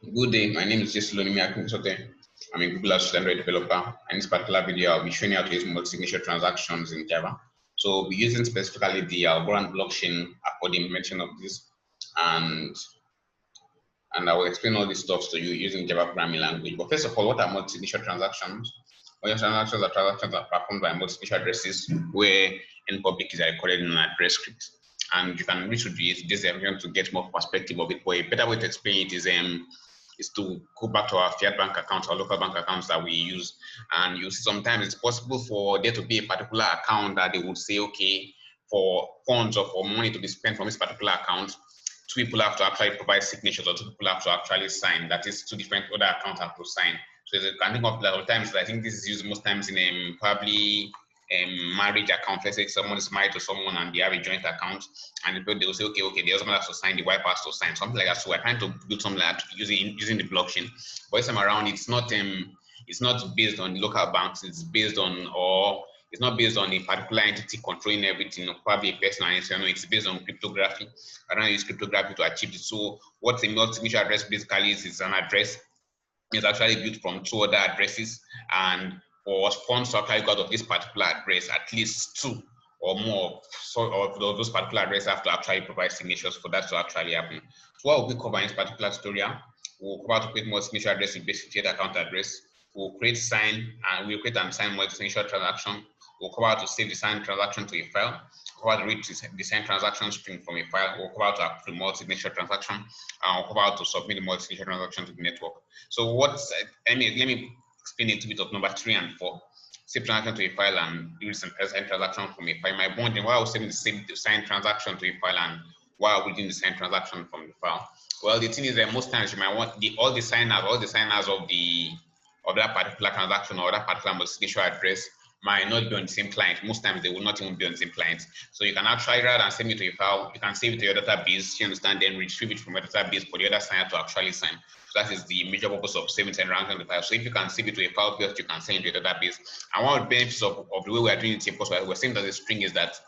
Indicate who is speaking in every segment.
Speaker 1: Good day, my name is Jason Lonimi. I'm a Google Android developer. In this particular video, I'll be showing you how to use multi-signature transactions in Java. So we'll be using specifically the Algorand blockchain for the implementation of this. And I will explain all these stuff to you using Java programming language. But first of all, what are multi-signature transactions? Multi-signature transactions are performed by multi-signature addresses where n public is recorded in an address script. And you can reach to this definition to get more perspective of it. But a better way to explain it is to go back to our fiat bank accounts or local bank accounts that we use. And you see sometimes it's possible for there to be a particular account that they would say, okay, for funds or for money to be spent from this particular account, two people have to actually provide signatures or two people have to actually sign. That is, two different other accounts have to sign. So I think of a lot of times, I think this is used most times in probably marriage account. Let's say someone is married to someone and they have a joint account, and they will say, okay, the husband has to sign, the wife has to sign, something like that. So we're trying to do something like that using the blockchain. But this time around, it's not based on local banks. It's based on it's not based on a particular entity controlling everything, or probably a personal entity. No, it's based on cryptography. I don't use cryptography to achieve this. So what a multi-signature address basically is an address. It's actually built from two other addresses, and for funds to actually go out of this particular address, at least two or more of those particular addresses have to actually provide signatures for that to actually happen. So what will we cover in this particular tutorial? We'll cover how to create multi-signature address with basic account address. We'll create we'll create and sign multi-signature transaction. We'll cover how to save the signed transaction to a file. We'll cover how to read the signed transaction string from a file. We'll cover how to approve multi-signature transaction. And we'll cover how to submit the multi-signature transaction to the network. So let me explain a little bit of number 3 and 4. Save transaction to a file and do some signed transaction from a file. My bonding, while I was saving the signed transaction to a file and while reading the signed transaction from the file. Well, the thing is that most times you might want all the signers of that particular transaction or that particular multi-signature address might not be on the same client. Most times they will not even be on the same client. So you can actually, rather than save it to a file, you can save it to your database, you understand, then retrieve it from your database for the other signer to actually sign. So that is the major purpose of saving and ranking the file. So if you can save it to a file, you can send it to your database. And one of the benefits of the way we are doing it here, because we're saying that the string is that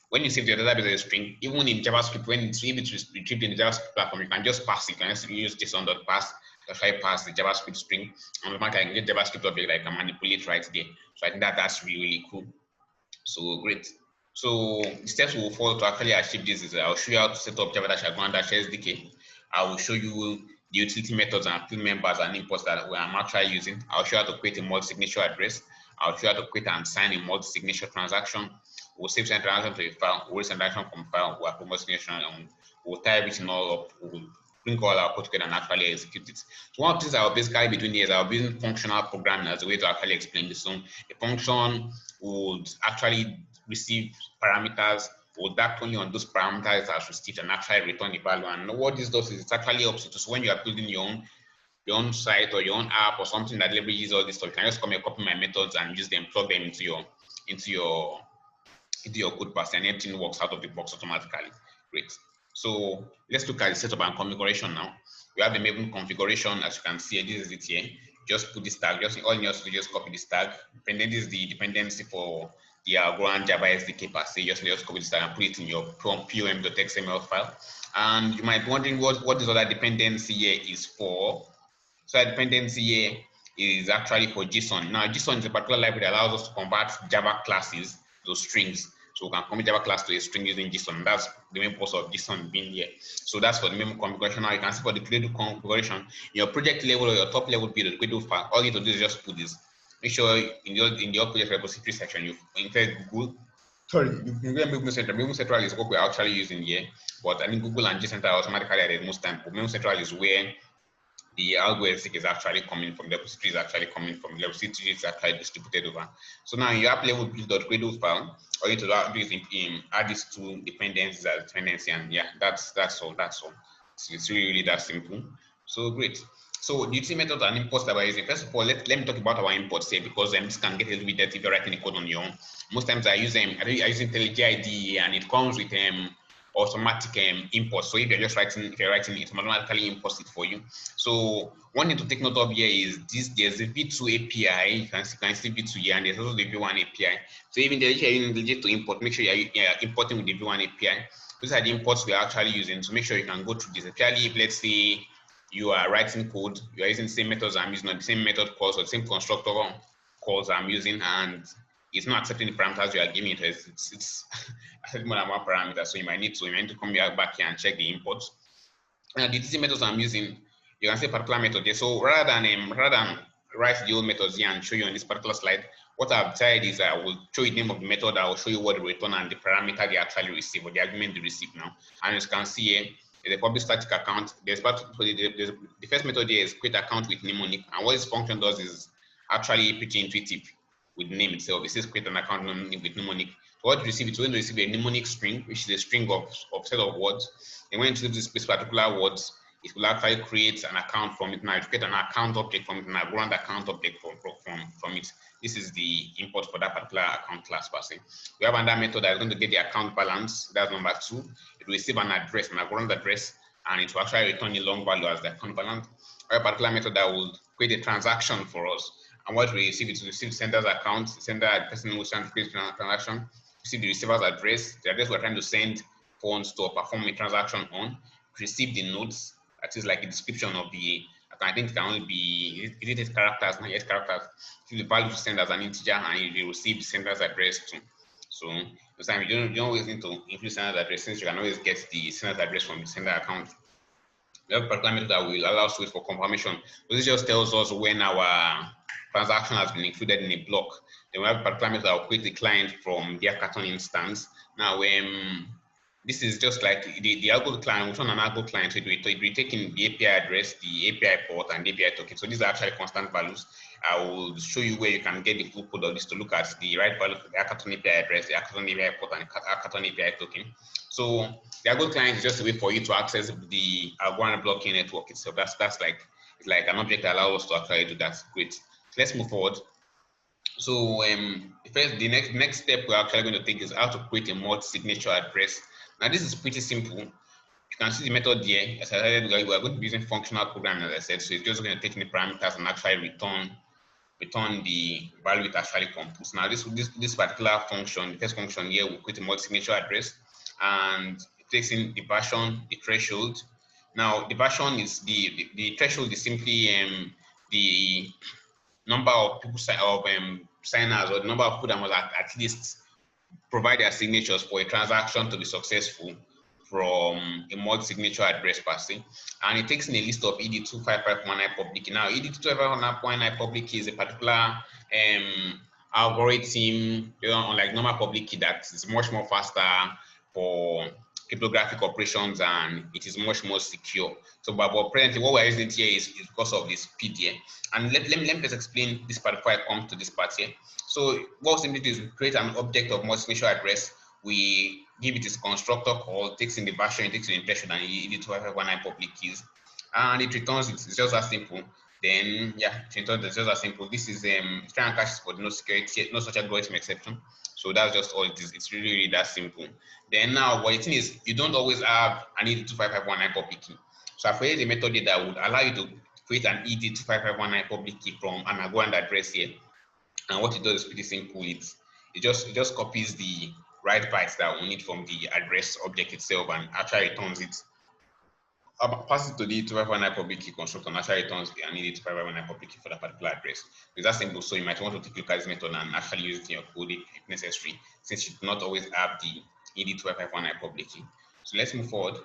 Speaker 1: when you save your database as a string, even in JavaScript, when it's retrieved in the JavaScript platform, you can just pass it. You can just use JSON.pass to try pass the JavaScript string, and I can get JavaScript object that I can manipulate right there. So I think that's really, really cool. So great. So the steps we will follow to actually achieve this is I'll show you how to set up Java-Algorand-SDK. I will show you the utility methods and field members and imports that I'm actually using. I'll show you how to create a multi-signature address. I'll show you how to create and sign a multi-signature transaction. We'll save the transaction to a file. We'll send transaction from file. We'll apply multi-signature and we'll tie everything all up. We'll bring all our code together and actually execute it. So one of the things I'll basically be doing here is I'll be using functional programming as a way to actually explain this. So a function would actually receive parameters, would act only on those parameters as received and actually return the value. And what this does is it actually helps you to, so when you are building your own site or your own app or something that leverages all this stuff, you can just come here, copy my methods and use them, plug them into your code path, and everything works out of the box automatically. Great. So let's look at the setup and configuration now. We have the Maven configuration, as you can see. This is it here. Just put this tag. All you need to do is just copy this tag. And then this is the dependency for the Algorand Java SDK per se. Just copy this tag and put it in your pom.xml file. And you might be wondering what this other dependency here is for. So that dependency here is actually for JSON. Now, JSON is a particular library that allows us to convert Java classes to strings. So we can commit Java class to a string using JSON. That's the main purpose of JSON being here. So that's for the main configuration. Now you can see for the Gradle configuration, your project level or your top level build, Gradle file, all you need to do is just put this. Make sure in your project repository section, you enter Google. Sorry, you can go Memo Central. Memo Central is what we're actually using here. But I think Google and JSON are automatically added most time. But Memo Central is where the algorithm is actually coming from, the repository is actually coming from, the repository is actually distributed over. So now in your app level build.gradle file, all you need to do is add these two dependencies as dependency, and yeah, that's all. It's really that simple. So great. So the utility methods and imports that we're using. First of all, let me talk about our imports here, because this can get a little bit dirty if you're writing the code on your own. Most times I use IntelliJ IDE, and it comes with automatic import. So if you're writing it, automatically imports it for you. So one thing to take note of here is this: there's a V2 API. You can see V2 here, and there's also the V1 API. So even if you're using IntelliJ to import, make sure you're importing with the V1 API. These are the imports we're actually using. So make sure you can go through this. Especially if, let's say, you are writing code, you are using the same methods I'm using, or the same method calls, or the same constructor calls I'm using, and it's not accepting the parameters you are giving it. It's accepting more than one parameter, so you might need to come back here and check the inputs. And the same methods I'm using, you can say particular method here. So rather than write the old methods here and show you on this particular slide, what I've decided is I will show you the name of the method, I will show you what the return and the parameter they actually receive, or the argument they receive now. And as you can see here, there's a public static account. The first method here is create account with mnemonic, and what this function does is actually pretty intuitive with the name itself. It says create an account with mnemonic. So what you receive, it's going to receive a mnemonic string, which is a string of set of words. And when you choose this particular words, it will actually create an account from it. Now you create an account object from it, an Algorand account object from it. This is the import for that particular account class per se. We have another method that is going to get the account balance. That's number 2. It will receive an address, an Algorand address, and it will actually return a long value as the account balance. We have a particular method that will create a transaction for us. And what we receive is we receive sender's account, the person who sends the transaction, receive the receiver's address, the address we're trying to send funds to perform a transaction on, receive the notes, that is like a description of the, I think it can only be, is it characters, not yet characters, the value to send as an integer, and you receive the sender's address too. So this time you don't always need to include sender's address, since you can always get the sender's address from the sender account. We have a particular method that will allow us to wait for confirmation. So this just tells us when our transaction has been included in a block. Then we have a particular method that will create the client from the hackathon instance. Now, this is just like the algo client, which on an algo client, so it will be taking the API address, the API port, and the API token. So these are actually constant values. I will show you where you can get the full code of this to look at the right value for the hackathon API address, the hackathon API port, and the hackathon API token. So the algo client is just a way for you to access the Algorand blockchain network itself. That's like, it's like an object that allows us to actually do that. Great. So let's move forward. So the next step we're actually going to take is how to create a multi-signature address. Now this is pretty simple. You can see the method here. As I said, we are going to be using functional programming, as I said. So it's just going to take the parameters and actually return the value it actually computes. Now this particular function, the first function here, will create a multi-signature address, and it takes in the version, the threshold. Now the version is the threshold is simply the number of people signers, or the number of people that must at least provide their signatures for a transaction to be successful from a multi-signature address per se. And it takes in a list of ED25519 public key. Now, ED25519 public key is a particular algorithm, unlike normal public key, that is much more faster for cryptographic operations, and it is much more secure. So, but presently, what we're using here is because of this speed here. And let me just explain this part before I come to this part here. So, what we simply do is we create an object of multi-signature address. We give it its constructor call, takes in the version, it takes in the threshold, and ED25519 public keys, and it returns. It's just as simple. Then, yeah, it returns. It's just as simple. This is trying to catch for no security, no such algorithm exception. So that's just all it is. It's really that simple. Then now, what the thing is, you don't always have an ED25519 public key. So I've created a method here that would allow you to create an ED25519 public key from an Algorand address here. And what it does is pretty simple. It just copies the right bytes that we need from the address object itself and actually returns it. Pass it to the ED25519 public key constructor and actually returns an ED25519 public key for that particular address. It's that simple. So you might want to take a look at this method and actually use it in your code if necessary, since you do not always have the ED25519 public key. So let's move forward.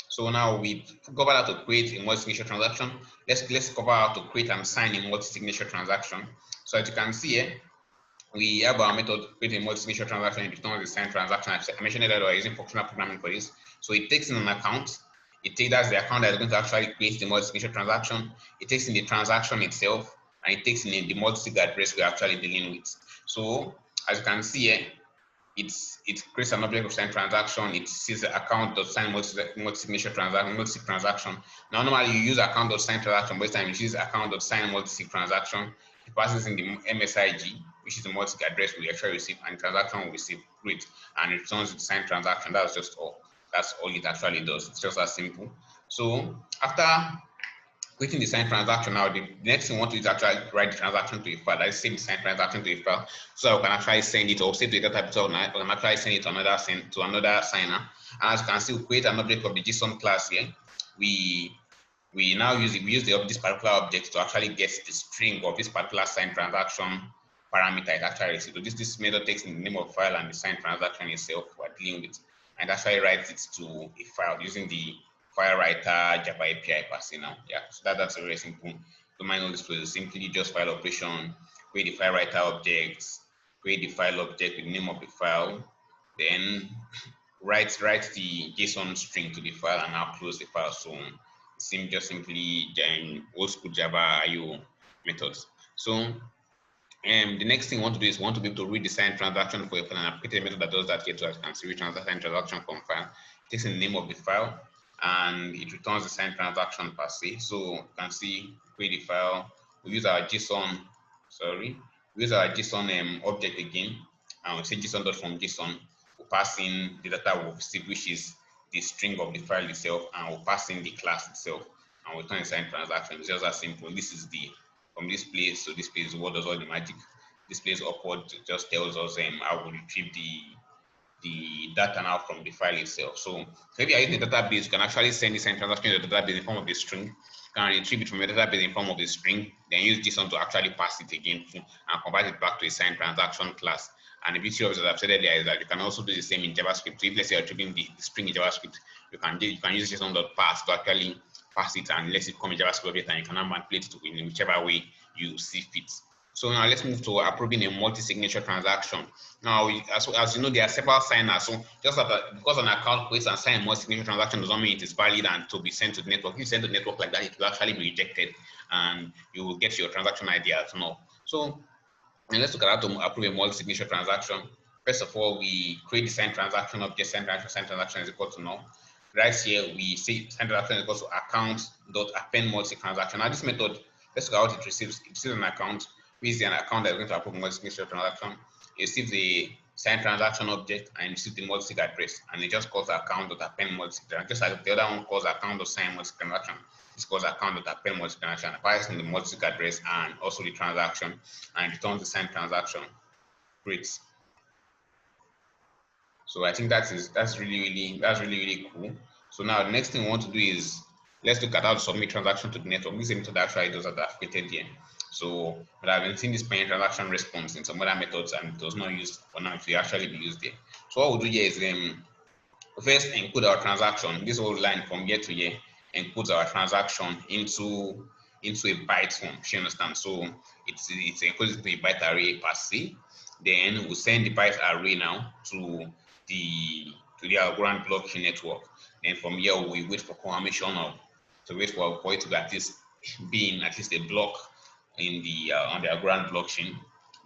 Speaker 1: So now we covered how to create a multi-signature transaction. Let's cover how to create and sign a multi-signature transaction. So as you can see here, we have our method create a multi-signature transaction. It returns the signed transaction. I mentioned that we're using functional programming for this. So it takes in an account. It takes that's the account that is going to actually create the multi-signature transaction. It takes in the transaction itself, and it takes in the multi-sig address we're actually dealing with. So as you can see here, it creates an object of signed transaction. It sees the account.sign multi-signature transaction, multi-sig transaction. Now, normally you use account.sign transaction, but this time you use account.sign multi-sig transaction. It passes in the MSIG, which is the multi-sig address we actually receive, and transaction will receive. Great, and it returns the signed transaction. That's just all. That's all it actually does. It's just as simple. So after creating the signed transaction, now the next thing we want to do is actually write the transaction to a file. Let's save the signed transaction to a file, so we can actually send it, or save the data type to we can actually send it to another signer. And as you can see, we create an object of the JSON class here. We we now use this particular object to actually get the string of this particular signed transaction parameter it actually receives. So this method takes the name of file and the signed transaction itself we're dealing with, and actually writes it to a file using the file writer Java API per se now. Yeah, so that's a very simple domain of this process. Simply just file operation, create the file writer objects, create the file object with the name of the file, then write the JSON string to the file and now close the file. So just simply old school Java IO methods. So the next thing we want to do is we want to be able to read the signed transaction for a file, and I've created a method that does that here, so I can see read signed transaction from file. It takes the name of the file and it returns the signed transaction per se. So you can see create the file. We use our JSON, we use our JSON object again, and we say JSON.from.json. We pass in the data we've received, which is the string of the file itself, and we'll pass in the class itself, and we return the signed transaction. It's just as simple. This is the from this place to this place, what does all the magic. This place upward just tells us how we retrieve the data now from the file itself. So if you are using the database, you can actually send this transaction to the database in form of a string. You can retrieve it from the database in form of a string, then use JSON to actually pass it again and convert it back to a signed transaction class. And the beauty of it, as I've said earlier, is that you can also do the same in JavaScript. So if let's say you're retrieving the string in JavaScript, you can use JSON.pass to actually pass it and let it come in JavaScript object, and you can now manipulate it in whichever way you see fit. So now let's move to approving a multi-signature transaction. Now, as you know, there are several signers. So just that because an account creates and signs a multi-signature transaction does not mean it is valid and to be sent to the network. If you send to the network like that, it will actually be rejected and you will get your transaction ID as no. So let's look at how to approve a multi-signature transaction. First of all, we create the signed transaction object. Signed transaction is equal to null. Right here, we say signed transaction is equal to account.append multi-transaction. Now, this method, let's look at what it receives. It receives an account, which is an account that is going to approve multi-signature transaction. It receives the signed transaction object and it receives the multi-sig address, and it just calls account.append multi-transaction. Just like the other one calls account.sign multi-transaction. This calls account.append multi-transaction, applies in the multi-sig address and also the transaction, and returns the signed transaction. Great. So I think that's really cool. So now the next thing we want to do is let's look at how to submit transaction to the network. This is a method that actually does that I've created here. So but I've been seeing this paying transaction response in some other methods and it does not use for now to actually be used there. So what we'll do here is first encode our transaction. This whole line from here to here encodes our transaction into a byte form. You understand? So it's encoded into a byte array per se. Then we'll send the byte array now to the Algorand blockchain network. Then from here we wait for confirmation for it to be in at least a block in the on the Algorand blockchain.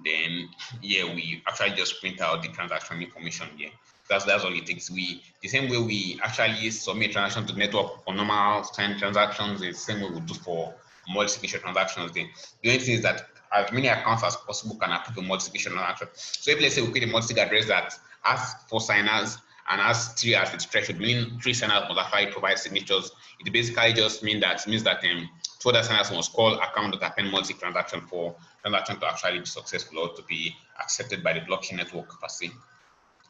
Speaker 1: Then here we actually just print out the transaction information here. That's all it takes. The same way we actually submit transaction to the network for normal signed transactions is the same way we do for multi-signature transactions. The only thing is that as many accounts as possible can approve a multi-signature transaction. So if let's say we create a multi-sig address that has 4 signers and has 3 as its threshold, meaning 3 signers must actually provide signatures, it basically just means that 2 other signers must call account.append multi-transaction for transaction to actually be successful or to be accepted by the blockchain network per se.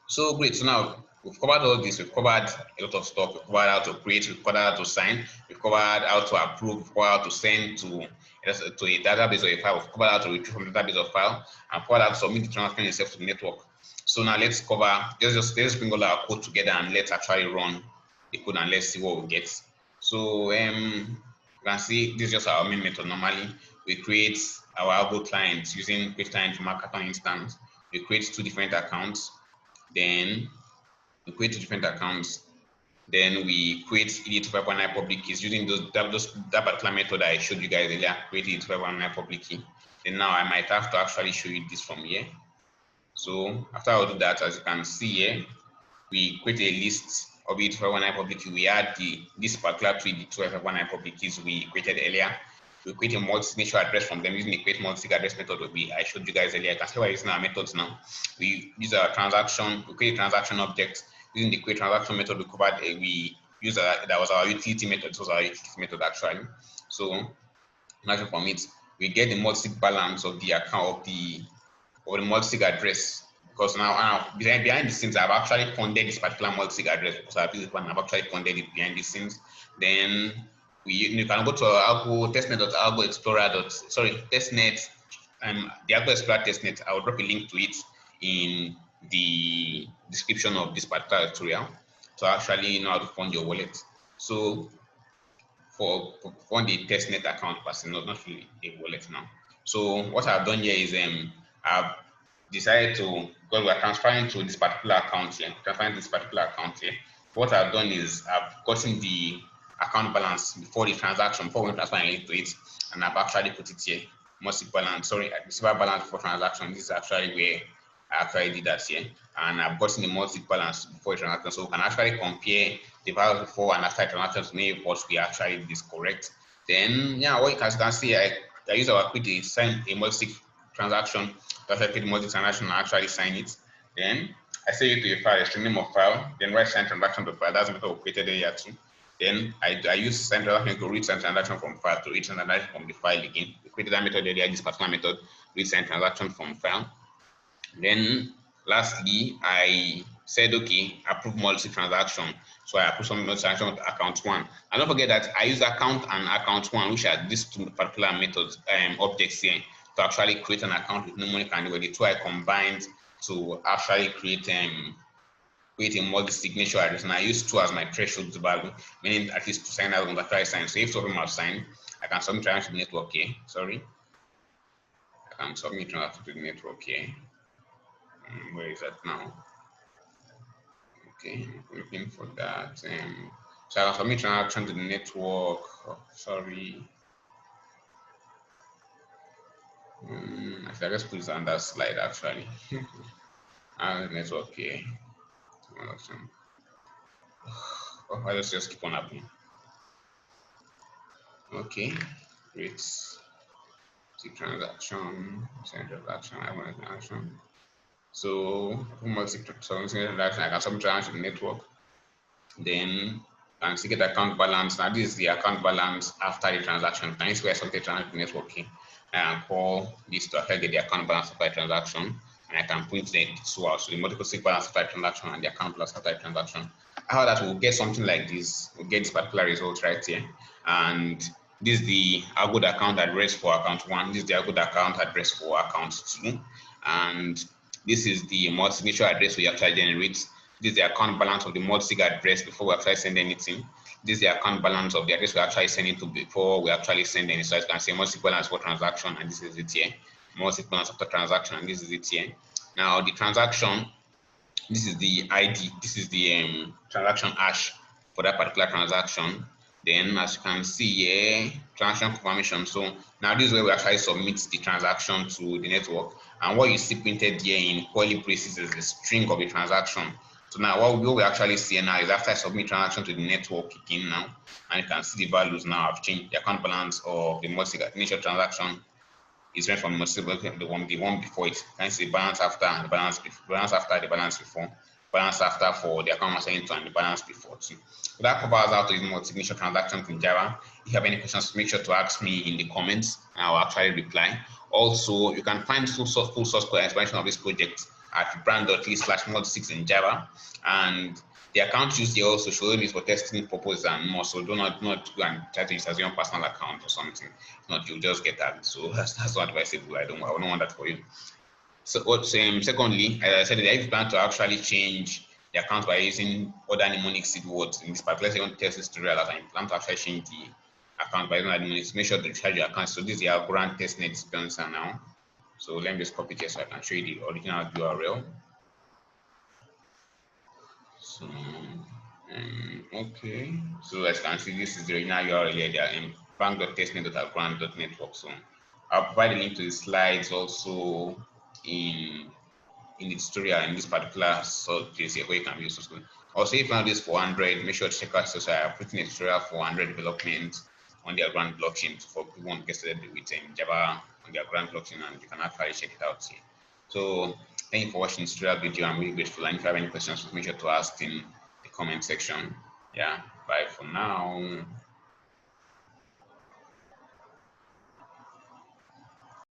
Speaker 1: So great. So now we've covered all this. We've covered a lot of stuff. We've covered how to create, we've covered how to sign, we've covered how to approve, we've covered how to send to a database or a file, we've covered how to retrieve from the database or file, and covered how to submit the transaction itself to the network. So now let's let's bring all our code together and let's actually run the code and let's see what we get. So you can see this is just our main method. Normally we create our Algo client using create client from our Hackathon instance. We create 2 different accounts. Then we create 2 different accounts. Then we create ED2519 public keys using that particular method I showed you guys earlier, create ED2519 public key. Then now I might have to actually show you this from here. So after I do that, as you can see here, we create a list of ED2519 public key. We add this particular 2 ED2519 public keys we created earlier. We create a multi-signature address from them using the create multi-sig address method I showed you guys earlier. I can see we're using our methods now. We use our transaction, we create a transaction object using the create transaction method we covered. We use that was our utility method. This was our utility method actually. So now from it, we get the multi-sig balance of the account of the multi-sig address. Because now behind the scenes, I've actually funded this particular multi-sig address because I've actually funded it behind the scenes. Then you can go to Algo testnet.algo explorer. Sorry, testnet. The Algo Explorer testnet. I will drop a link to it in the description of this particular tutorial to actually know how to fund your wallet. So for fund the testnet account person, not really a wallet now. So what I've done here is I've decided to, because we're transferring to this particular account here, what I've done is I've gotten the account balance before the transaction, before we transfer anything to it, and I've actually put it here. Receiver balance for transaction. This is actually where I actually did that here, and I've gotten the multi balance before transaction, so we can actually compare the value before and after transaction to know if what we actually did is correct. Then, yeah, what you can see, I use our quick to sign a multi transaction. That's I click multi-transaction and actually sign it. Then I save it to a file, a string name of file. Then write sign transaction to file. That's the method we created here too. Then I use sign transaction to read sign transaction from file to read sign transaction from the file again. We created that method earlier, this particular method, read sign transaction from file. Then lastly, I said, okay, approve multi-transaction. So I approve some multi-transaction with account one. And don't forget that I use account and account one, which are these two particular methods, objects here, to actually create an account with mnemonic and the two I combined to actually create a multi-signature address. And I use 2 as my threshold value, meaning at least 2 sign out on the try sign. So if 2 of them are signed, I can submit transaction to the network here. Sorry. I can submit transaction to the network here. Where is that now? Okay, I'm looking for that. So I can submit transaction to the network. Oh, sorry. I should just put this on that slide actually. Network here. Oh, I just keep on happening. Okay, great. See transaction, send transaction, I want transaction. So transaction, I can submit transaction to the network. Then I can see get account balance. Now this is the account balance after the transaction. Can you see where I submitted transaction to the network here? I can call this to get the account balance after the transaction. And I can print the two out. So the multiple sig balance after the transaction and the account balance after the transaction. How that will get something like this, we'll get this particular result right here. And this is the Algorand account address for account one. This is the Algorand account address for account two. And this is the multi-signature address we actually generate. This is the account balance of the multi-sig address before we actually send anything. This is the account balance of the address we actually send it to before we actually send anything. So you can say multi-sig balance for transaction, and this is it here. Multi-sig balance after transaction, and this is it here. Now the transaction, this is the ID, this is the transaction hash for that particular transaction. Then as you can see here, transaction confirmation. So now this is where we actually submit the transaction to the network. And what you see printed here in curly braces is the string of the transaction. So now what we actually see now is after I submit transaction to the network again now, and you can see the values now have changed. The account balance of the multi-signature transaction is different from the one before it. You can see the balance after and the balance before, balance after the balance before, balance after for the account master into and the balance before too. So that covers how to use multi-signature transactions in Java. If you have any questions, make sure to ask me in the comments and I will actually reply. Also, you can find full source code explanation of this project at brand.ly/multisig in Java. And the account used here also should be for testing purposes and more. So do not go and try to use as your personal account or something. If not, you'll just get that. So that's not advisable. I don't want that for you. So secondly, as I said, if you plan to actually change the account by using other mnemonic seed words, in this particular test this tutorial, and you plan to actually change the account by using mnemonics, make sure to charge your account. So this is the Algorand testnet dispenser now. So let me just copy it here so I can show you the original URL. So okay, so as you can see, this is the original URL here. They are in bank.testnet.algorand.network. So I'll provide a link to the slides also in the tutorial in this particular place here where you can view source code. Also, if you found this for Android, make sure to check out so I have written a tutorial for Android development on the Algorand blockchain for people who want to get started with Java on the Algorand blockchain, and you can actually check it out here. So thank you for watching this tutorial video. I'm really grateful. And if you have any questions, make sure to ask in the comment section. Yeah, bye for now.